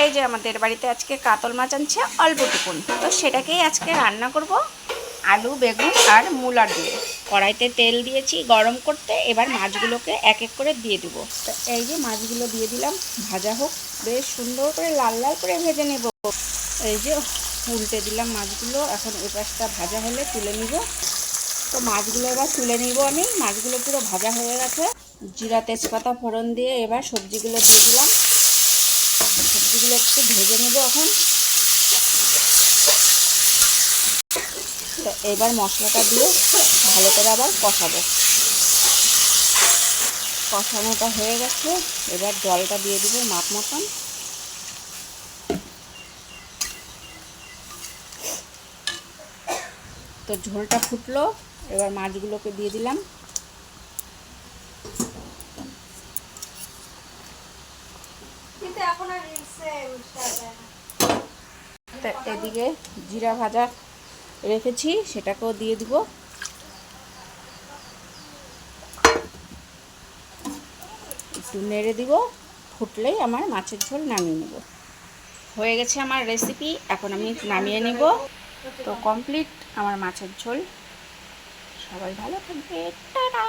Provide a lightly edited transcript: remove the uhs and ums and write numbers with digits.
এই যে আমাদের বাড়িতে আজকে কাতল মাছ আনছে অল্পটুকুন, তো সেটাকেই আজকে রান্না করব আলু বেগুন আর মূলা দিয়ে। কড়াইতে তেল দিয়েছি গরম করতে, এবার মাছগুলোকে এক এক করে দিয়ে দেবো। তো এই যে মাছগুলো দিয়ে দিলাম, ভাজা হোক, বেশ সুন্দর করে লাল লাল করে ভেজে নেব। এই যে উল্টে দিলাম মাছগুলো, এখন এই পাশটা ভাজা হলে তুলে নিব। তো মাছগুলো এবার তুলে নিব আমি, মাছগুলো পুরো ভাজা হয়ে গেছে। জিরা তেজপাতা ফোড়ন দিয়ে এবার সবজিগুলো দিয়ে দিলাম, সবজিগুলো একটু ভেজে নেব এখন। তো এবার মশলাটা দিয়ে ভালো করে আবার কষাবো। কষানোটা হয়ে গেছে, এবার জলটা দিয়ে দিব মাপ মতন। তো ঝোলটা ফুটলো, এবার মাছগুলোকে দিয়ে দিলাম। তো এদিকে জিরা ভাজা রেখেছি, সেটাকেও দিয়ে দিব। একটু নেড়ে দিব, ফুটলেই আমার মাছের ঝোল নামিয়ে নেব। হয়ে গেছে আমার রেসিপি, এখন আমি নামিয়ে নেব। তো কমপ্লিট আমার মাছের ঝোল। সবাই ভালো থাকবে, টাটা।